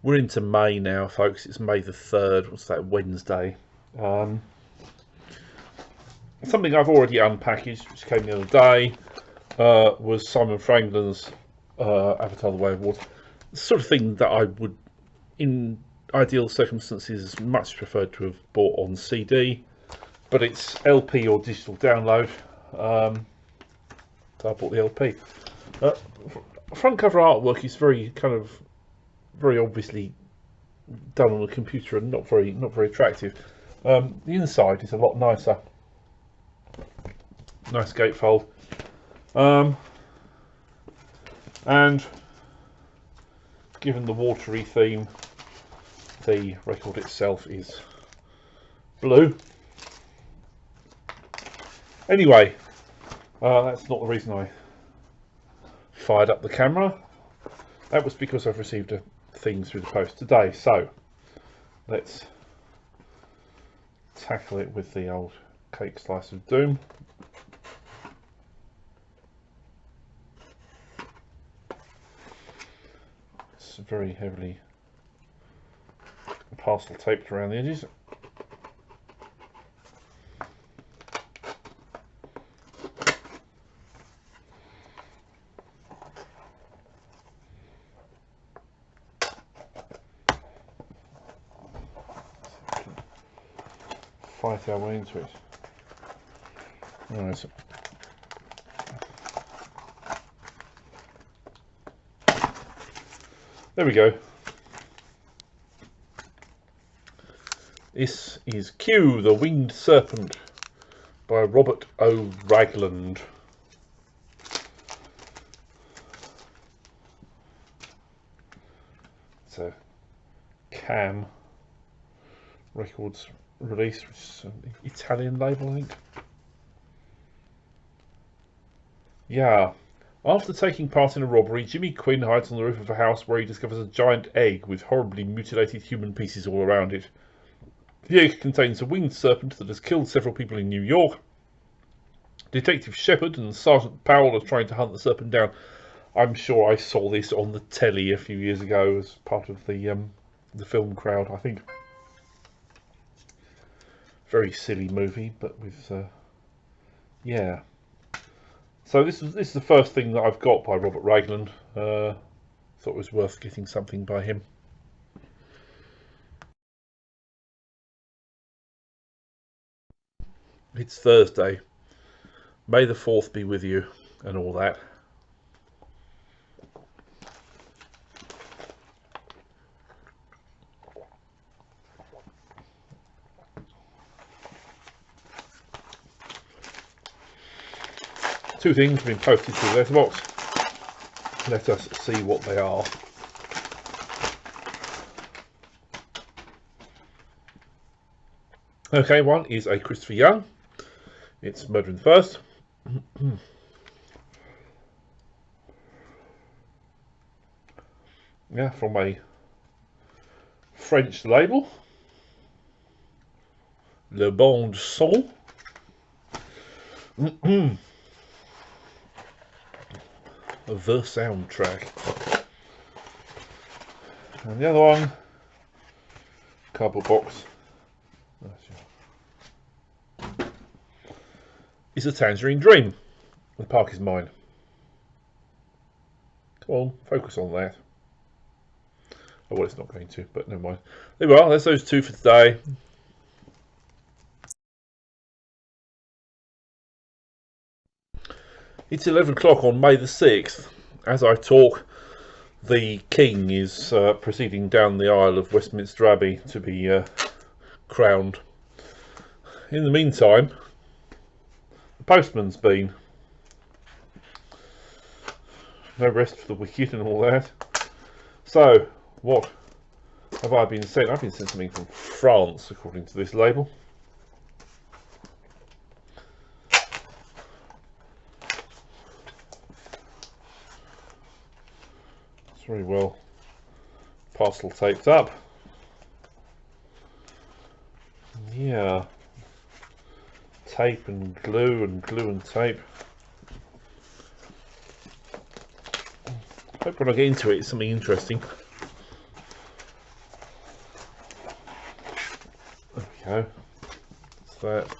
We're into May now, folks. It's May the 3rd. What's that, Wednesday? Um, Something I've already unpackaged, which came the other day, was Simon Franklin's Avatar: The Way of Water. The sort of thing that I would, in ideal circumstances, much preferred to have bought on CD, but it's LP or digital download. So I bought the LP. Front cover artwork is very obviously done on a computer and not very attractive. The inside is a lot nicer. Nice gatefold. And given the watery theme, the record itself is blue. Anyway, that's not the reason I fired up the camera. That was because I've received a thing through the post today. So let's tackle it with the old cake slice of doom. It's very heavily parcel taped around the edges. Fight our way into it. Right. There we go. This is Q, the Winged Serpent by Robert O. Ragland. It's a Cam Records release, which is an Italian label, I think. Yeah. After taking part in a robbery, Jimmy Quinn hides on the roof of a house where he discovers a giant egg with horribly mutilated human pieces all around it. The egg contains a winged serpent that has killed several people in New York. Detective Shepard and Sergeant Powell are trying to hunt the serpent down. I'm sure I saw this on the telly a few years ago as part of the film crowd, I think. Very silly movie, but with yeah. So this is the first thing that I've got by Robert Ragland. Thought it was worth getting something by him. It's Thursday. May the 4th be with you and all that. Two things have been posted to the letterbox. Let us see what they are. Okay, one is a Christopher Young. It's Murder in the First. Yeah, from a French label. Le Bon Son. The soundtrack. And the other one, cardboard box, is a Tangerine Dream. The park is mine. Come on, focus on that. Oh, well, it's not going to, but never mind. There we are, that's those two for today. It's 11 o'clock on May the 6th. As I talk, the King is proceeding down the aisle of Westminster Abbey to be crowned. In the meantime, the postman's been. No rest for the wicked and all that. So, what have I been sent? I've been sent something from France, according to this label. It's very well parcel taped up. Yeah. Tape and glue and tape. Hope when I get into it, it's something interesting. go. That's that.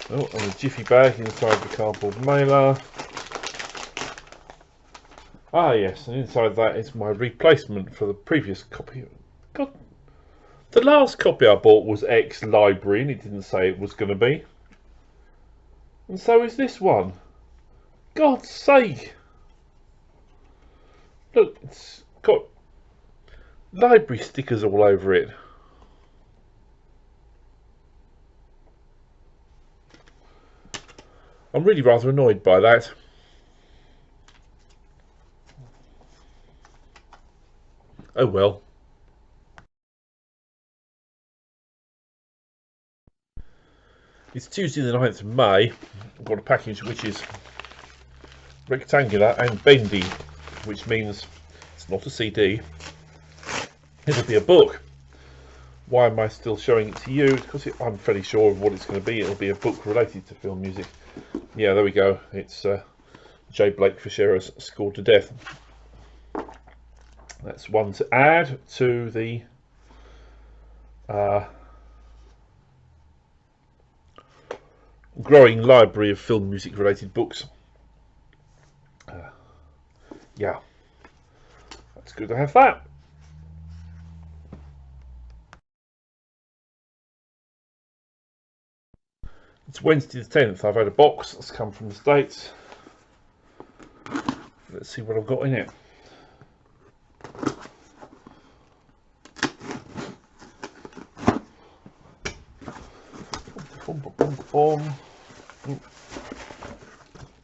Oh, and a jiffy bag inside the cardboard mailer. Ah yes, and inside that is my replacement for the previous copy. God, the last copy I bought was ex-library and it didn't say it was going to be. And so is this one. God's sake! Look, it's got library stickers all over it. I'm really rather annoyed by that. Oh well. It's Tuesday the 9th of May. I've got a package which is rectangular and bendy, which means it's not a CD. It'll be a book. Why am I still showing it to you? Because I'm fairly sure of what it's going to be. It'll be a book related to film music. Yeah, there we go. It's J. Blake Fitzgerald's Scored to Death. That's one to add to the growing library of film music related books. Yeah, that's good to have that. It's Wednesday the 10th. I've had a box that's come from the States. Let's see what I've got in it.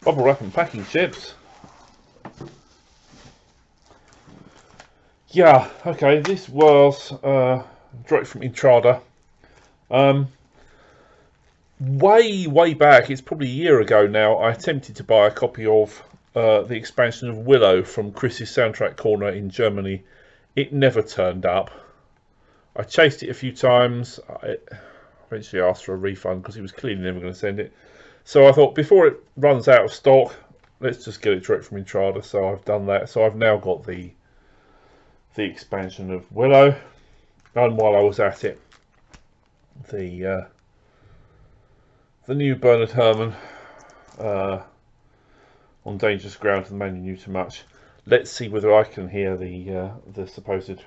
Bubble wrap and packing chips. Yeah, okay, this was direct from Intrada. Way back, it's probably a year ago now, I attempted to buy a copy of the expansion of Willow from Chris's Soundtrack Corner in Germany. It never turned up. I chased it a few times. I eventually asked for a refund because he was clearly never going to send it. So I thought, before it runs out of stock, let's just get it direct from Intrada. So I've done that. So I've now got the expansion of Willow. And while I was at it, the new Bernard Herrmann on Dangerous Ground to the Man You Knew Too Much. Let's see whether I can hear the supposed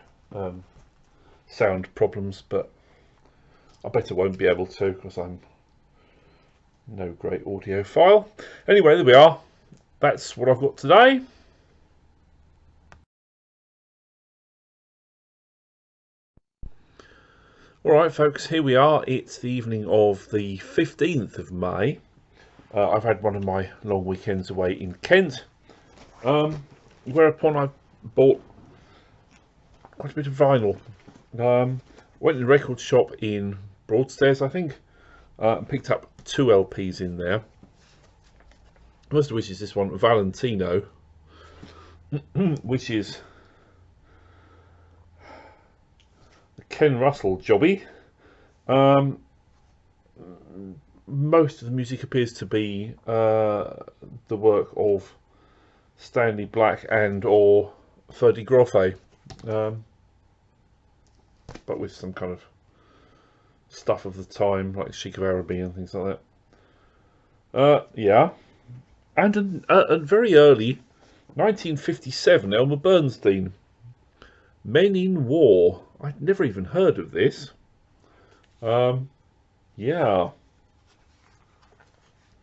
sound problems, but I bet I won't be able to because I'm no great audiophile. Anyway, there we are. That's what I've got today. Alright folks, here we are. It's the evening of the 15th of May. I've had one of my long weekends away in Kent, whereupon I bought quite a bit of vinyl. Went to the record shop in Broadstairs, I think, and picked up 2 LPs in there. Most of which is this one, Valentino, which is the Ken Russell jobby. Most of the music appears to be the work of Stanley Black and or Ferdy Groffe, but with some kind of stuff of the time, like Chic of Araby and things like that. Yeah. And a very early 1957 Elmer Bernstein, Men in War. I'd never even heard of this. Yeah.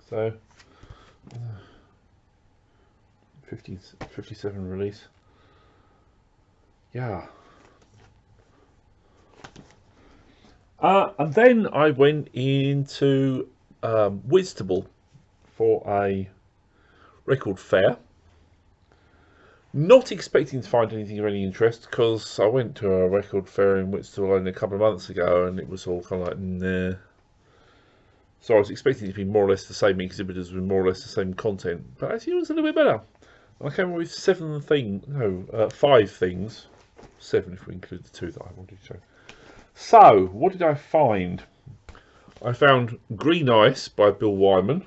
So, 57 release. Yeah. And then I went into Whitstable for a record fair. Not expecting to find anything of any interest, because I went to a record fair in Whitstable only a couple of months ago and it was all kind of like, nah. So I was expecting it to be more or less the same exhibitors with more or less the same content, but actually it was a little bit better. I came up with 5 things. 7 if we include the 2 that I wanted to show. So, what did I find? I found Green Ice by Bill Wyman,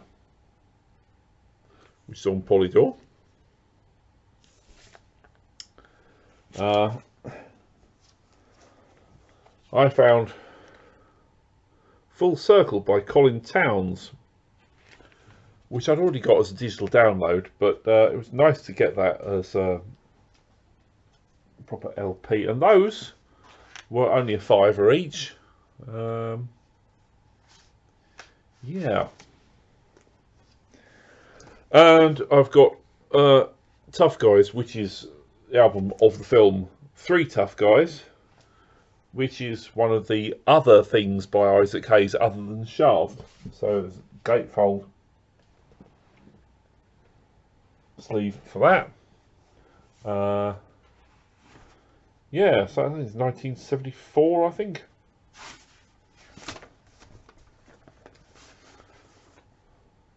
which is on Polydor. I found Full Circle by Colin Towns, which I'd already got as a digital download, but it was nice to get that as a proper LP. And those were only a £5 each. Yeah. And I've got Tough Guys, which is the album of the film Three Tough Guys, which is one of the other things by Isaac Hayes other than Shaft. So there's a gatefold sleeve for that. Yeah, so I think it's 1974, I think.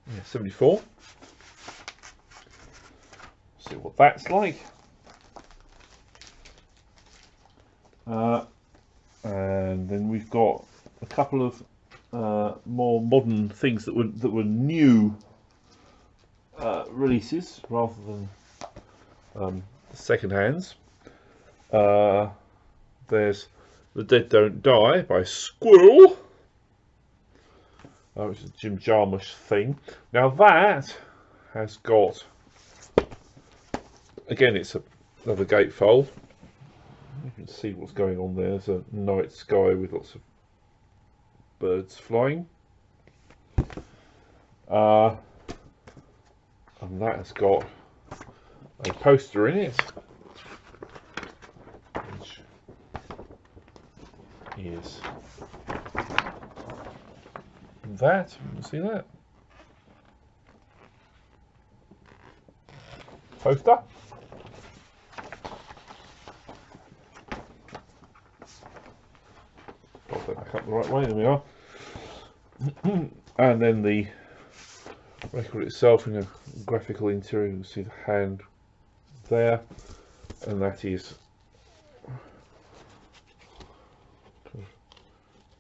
Yeah, 74. See what that's like. And then we've got a couple of more modern things that were new releases rather than second hands. There's The Dead Don't Die by Squirrel, which is a Jim Jarmusch thing. Now that has got, again, it's another gatefold. You can see what's going on there. There's a night sky with lots of birds flying. And that has got a poster in it, which is that. You can see that poster. Got that back up the right way. There we are. And then the record itself in a graphical interior. You can see the hand there, and that is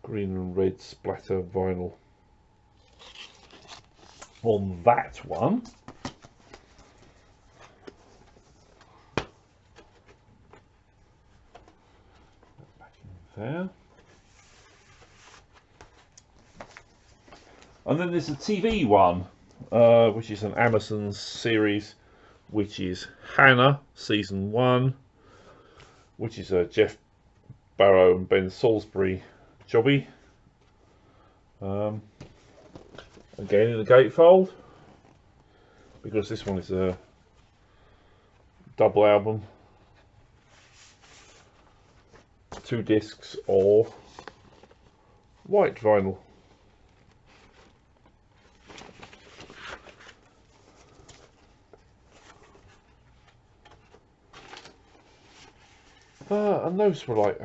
green and red splatter vinyl on that one. Back in there. And then there's a TV one, which is an Amazon series, which is Hannah Season 1, which is a Jeff Barrow and Ben Salisbury jobby. Again in the gatefold, because this one is a double album, 2 discs of white vinyl. And those were like,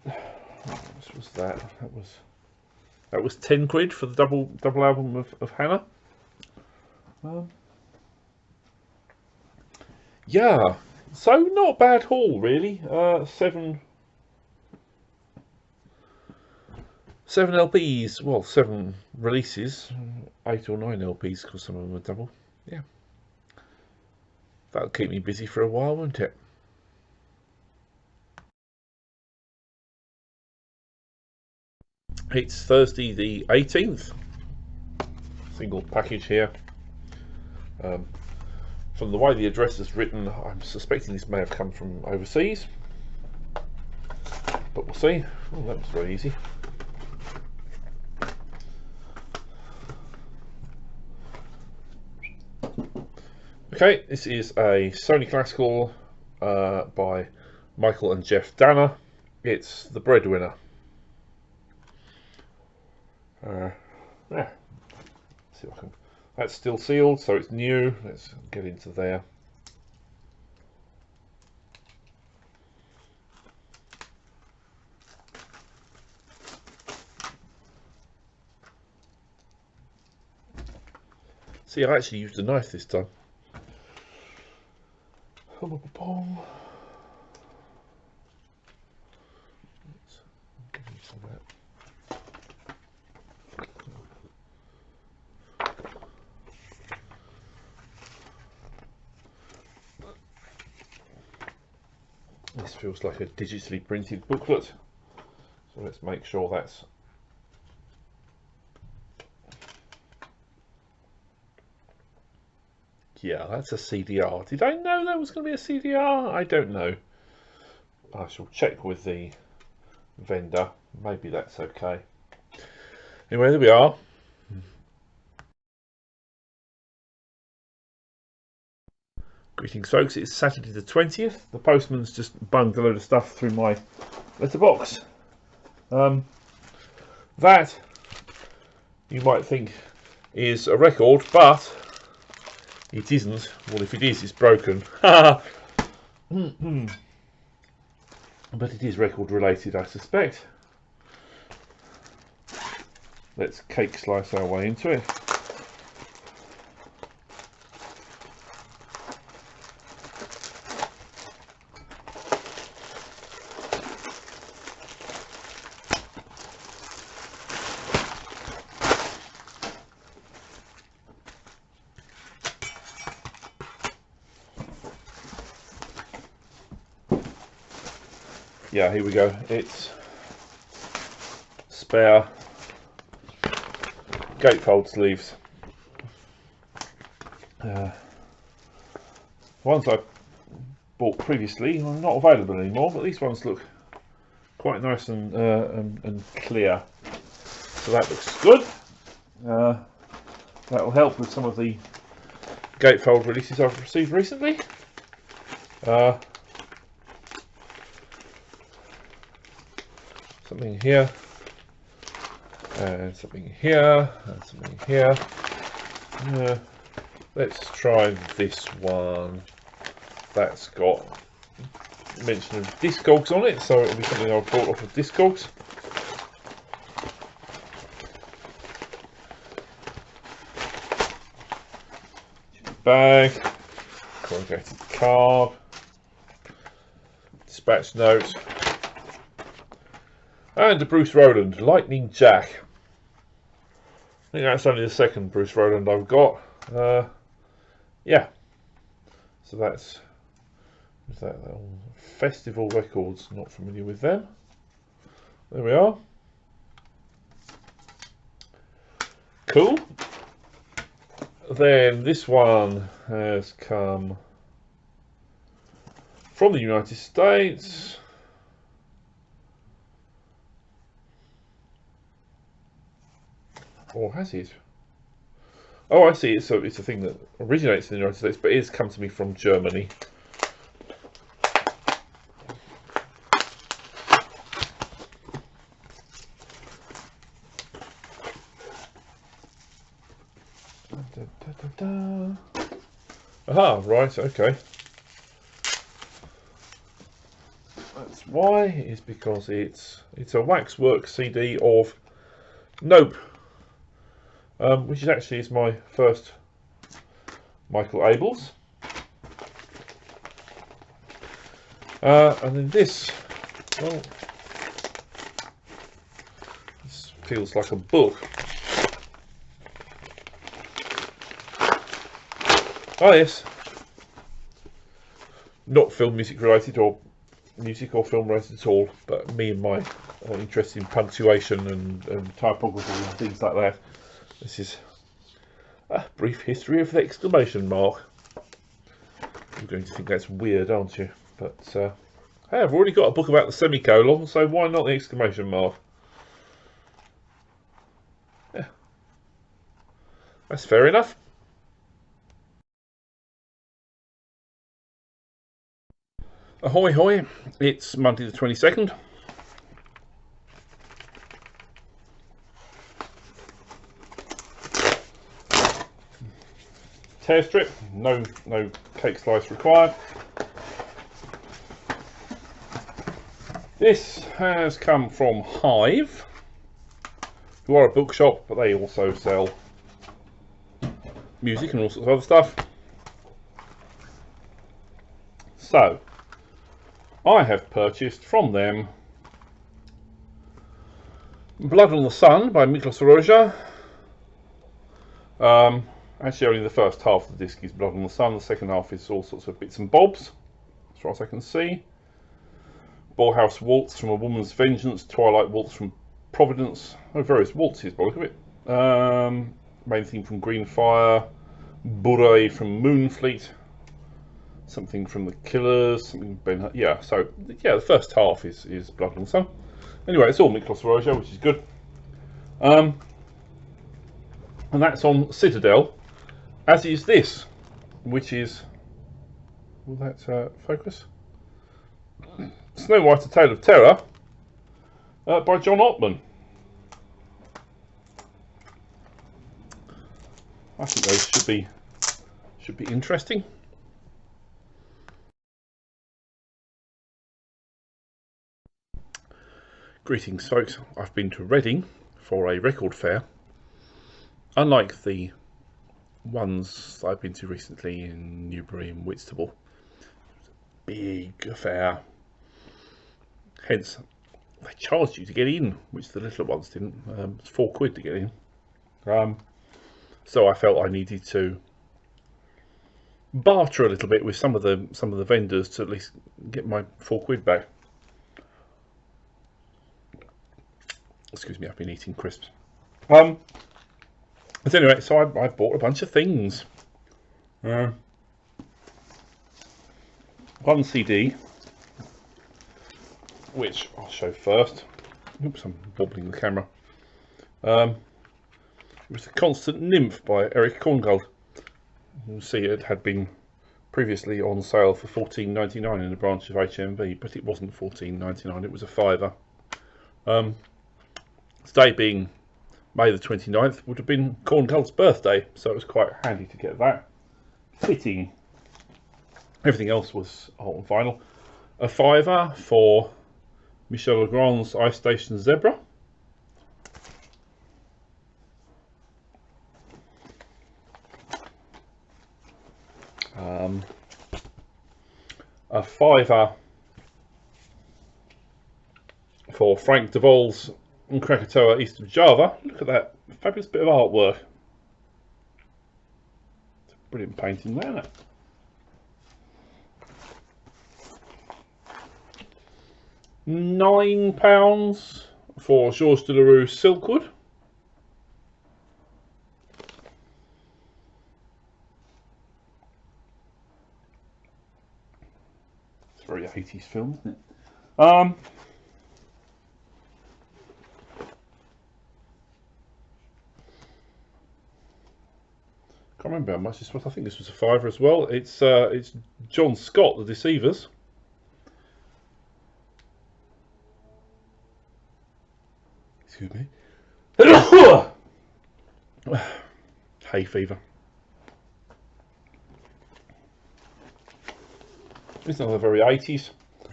what was that? That was £10 for the double album of Hannah. Yeah, so not a bad haul really. Seven LPs, well, 7 releases, 8 or 9 LPs because some of them are double. Yeah, that'll keep me busy for a while, won't it? It's Thursday the 18th. Single package here. From the way the address is written, I'm suspecting this may have come from overseas, but we'll see. Oh, that was very easy. Okay, this is a Sony Classical by Michael and Jeff Danner. It's The Breadwinner. Yeah. See if I can. That's still sealed, so it's new. Let's get into there. See, I actually used a knife this time. Let's get into that. This feels like a digitally printed booklet, so let's make sure that's Yeah, that's a CDR. Did I know that was going to be a CDR? I don't know. I shall check with the vendor. Maybe that's okay. Anyway, there we are. Greetings, folks. It's Saturday the 20th. The postman's just bunged a load of stuff through my letterbox. That, you might think, is a record, but it isn't. Well, if it is, it's broken. But it is record related, I suspect. Let's cake slice our way into it. Yeah, here we go. It's spare gatefold sleeves. Ones I bought previously are not available anymore, but these ones look quite nice and clear. So that looks good. That will help with some of the gatefold releases I've received recently. Something here, and something here, and something here. Let's try this one. That's got mention of Discogs on it, so it'll be something I've bought off of Discogs. Bag, corrugated card, dispatch note, and a Bruce Rowland Lightning Jack. I think that's only the second Bruce Rowland I've got. Yeah, so that's that Festival Records. Not familiar with them. There we are. Cool. Then this one has come from the United States. Or has it? Oh, I see. It's a thing that originates in the United States, but it has come to me from Germany. Aha, right, okay. That's why, is because it's a waxwork CD of Nope. Which is actually my first Michael Abels. And then this, well, this feels like a book. Oh yes, not film music related or music or film related at all, but me and my interest in punctuation and typography and things like that. This is a brief history of the exclamation mark. You're going to think that's weird, aren't you? But hey, I've already got a book about the semicolon, so why not the exclamation mark? Yeah, that's fair enough. Ahoy hoy, it's Monday the 22nd. Tear strip, no cake slice required. This has come from Hive, who are a bookshop, but they also sell music and all sorts of other stuff. So, I have purchased from them Blood on the Sun by Miklos Roja. Actually, only the first half of the disc is Blood on the Sun. The second half is all sorts of bits and bobs, as far as I can see. Bauhaus Waltz from A Woman's Vengeance. Twilight Waltz from Providence. Oh, various waltzes by the look of it. Main theme from Green Fire. Bure from Moonfleet, something from the Killers, something Ben. Yeah, so yeah, the first half is Blood and Sun. Anyway, it's all Miklos Roja, which is good. And that's on Citadel, as is this, which is, will that focus? Snow White: A Tale of Terror by John Ottman. I think those should be interesting. Greetings, folks. I've been to Reading for a record fair. Unlike the ones I've been to recently in Newbury and Whitstable, big affair. Hence, they charged you to get in, which the littler ones didn't. It's £4 to get in. So I felt I needed to barter a little bit with some of the vendors to at least get my £4 back. Excuse me, I've been eating crisps. But anyway, so I bought a bunch of things. One CD, which I'll show first. Oops, I'm wobbling the camera. It was The Constant Nymph by Eric Korngold. You'll see it had been previously on sale for $14.99 in a branch of HMV, but it wasn't $14.99, it was a £5. Today being May the 29th would have been Korngold's birthday, so it was quite handy to get that. Fitting. Everything else was on vinyl. A £5 for Michel Legrand's Ice Station Zebra. A £5 for Frank Devol's Krakatoa East of Java. Look at that fabulous bit of artwork. It's a brilliant painting there, isn't it? £9 for Georges Delerue Silkwood. It's a very 80s film, isn't it? Can't remember how much this was. I think this was a £5 as well. It's John Scott, The Deceivers. Excuse me. Hay fever. It's not very 80s.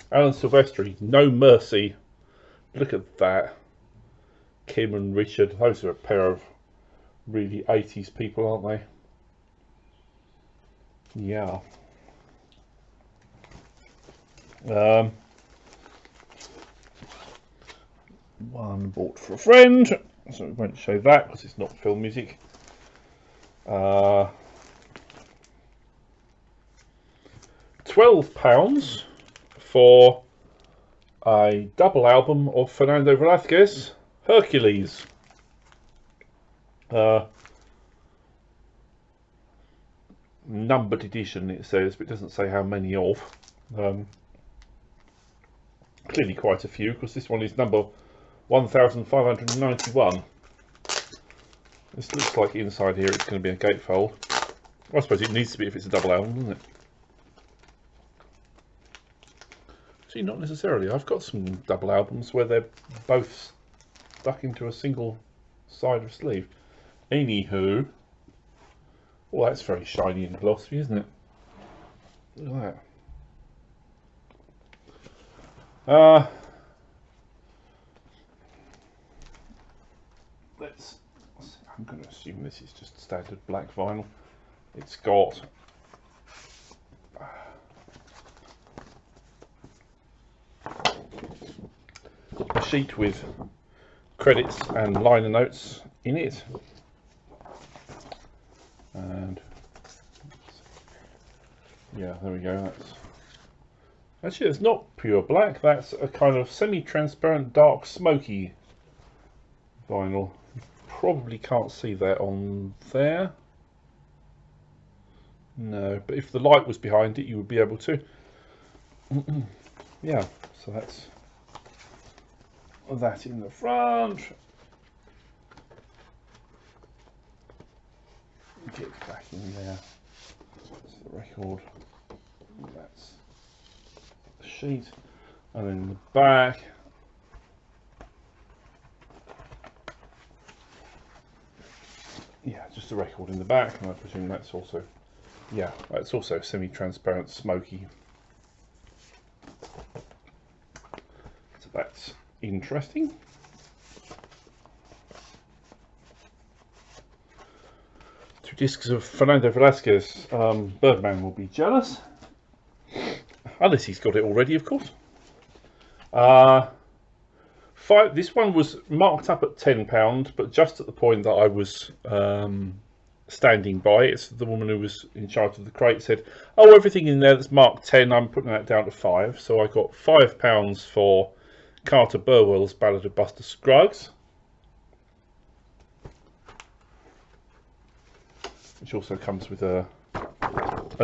Alan Silvestri, No Mercy. Look at that. Kim and Richard. Those are a pair of really 80s people, aren't they? Yeah. One bought for a friend, so we won't show that because it's not film music. £12 for a double album of Fernando Velázquez, Hercules. Numbered edition, it says, but it doesn't say how many of. Clearly quite a few, because this one is number 1591. This looks like inside here it's going to be a gatefold. I suppose it needs to be if it's a double album, doesn't it? Actually, not necessarily. I've got some double albums where they're both stuck into a single side of sleeve. Anywho, well, that's very shiny and glossy, isn't it? Look at that. I'm going to assume this is just standard black vinyl. It's got a sheet with credits and liner notes in it, and yeah, there we go. That's actually, it's not pure black. That's a kind of semi-transparent, dark, smoky vinyl. You probably can't see that on there. No, but if the light was behind it, you would be able to. Yeah, so that's that in the front. Get back in there. That's the record. That's the sheet. And then in the back. Yeah, just a record in the back, and I presume that's also, yeah, that's also semi-transparent, smoky. So that's interesting. Two discs of Fernando Velasquez. Birdman will be jealous, unless he's got it already, of course. This one was marked up at £10, but just at the point that I was standing by, it's the woman who was in charge of the crate said, "Oh, everything in there that's marked 10, I'm putting that down to 5." So I got £5 for Carter Burwell's Ballad of Buster Scruggs, which also comes with an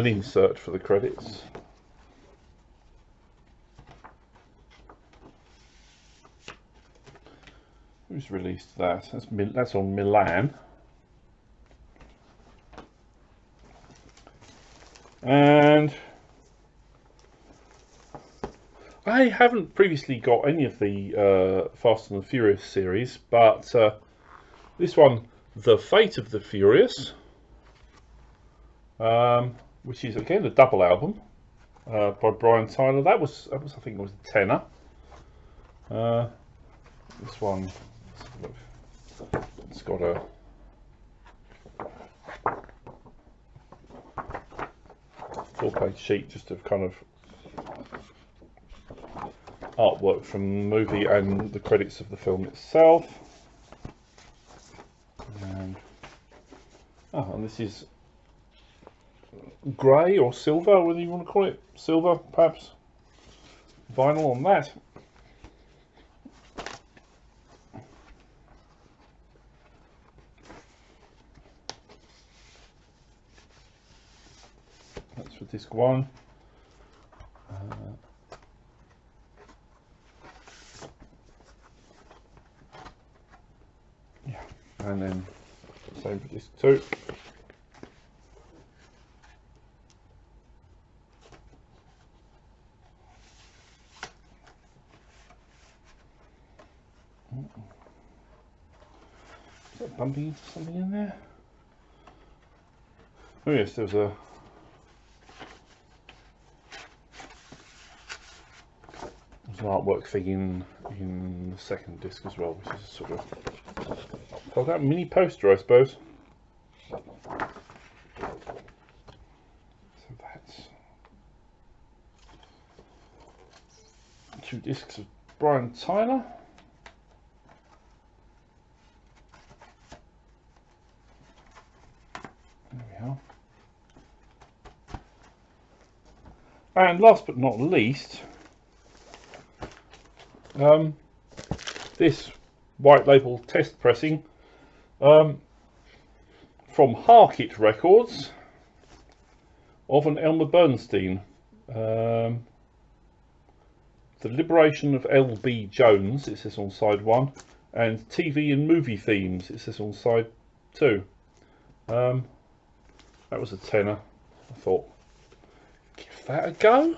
insert for the credits. Who's released that? That's on Milan. And I haven't previously got any of the Fast and the Furious series, but this one, The Fate of the Furious, which is again a double album by Brian Tyler. That was I think it was a tenner. This one, it's got a full-page sheet just of kind of artwork from the movie and the credits of the film itself. And this is grey or silver, whether you want to call it silver, perhaps. Vinyl on that. That's for disc 1. Yeah, and then same for disc 2. Is that bumping into something in there? Oh yes, there's an artwork thing in the second disc as well, which is sort of that mini poster, I suppose. So that's 2 discs of Brian Tyler. There we are. And last but not least, this white label test pressing from Harkit Records of an Elmer Bernstein, The Liberation of L.B. Jones, it says on side 1, and TV and movie themes, it says on side 2. That was a tenner. I thought, give that a go,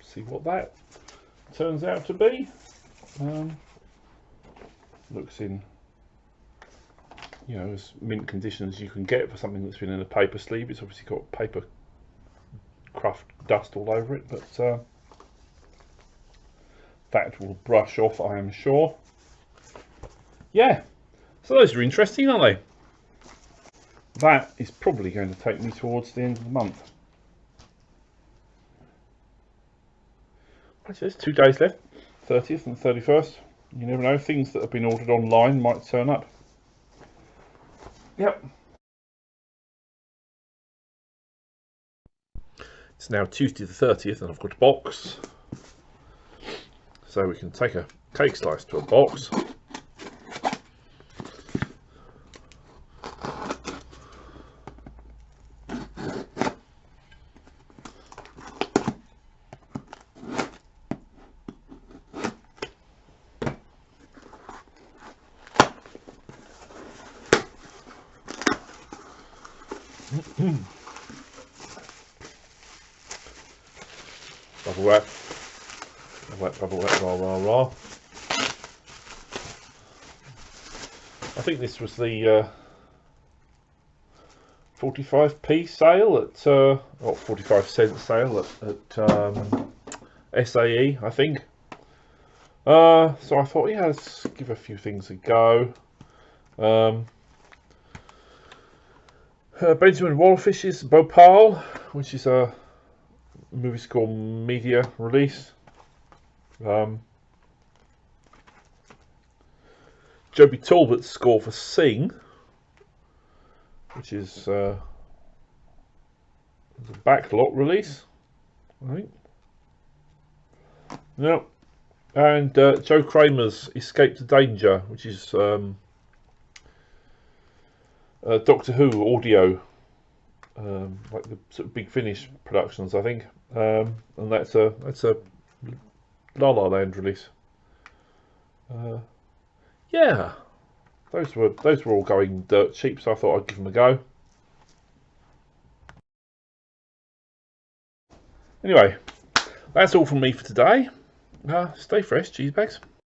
see what that turns out to be. Looks in, you know, as mint condition as you can get for something that's been in a paper sleeve. It's obviously got paper craft dust all over it, but that will brush off, I am sure. Yeah, so those are interesting, aren't they? That is probably going to take me towards the end of the month. Actually, there's 2 days left, 30th and 31st. You never know, things that have been ordered online might turn up. Yep. It's now Tuesday the 30th and I've got a box. So we can take a cake slice to a box. Bubble wrap. Bubble wrap, rah, rah, rah. I think this was the 45p sale at, or 45-cent sale at SAE, I think. So I thought, yeah, let's give a few things a go. Benjamin Wallfish's Bhopal, which is a movie score media release. Joby Talbot's score for Sing, which is a backlot release, I think. Yep. And Joe Kramer's Escape to Danger, which is Doctor Who audio, like the sort of Big Finish productions, I think. And that's a La La Land release. Yeah, those were all going dirt cheap, so I thought I'd give them a go. Anyway, that's all from me for today. Stay fresh, cheese bags.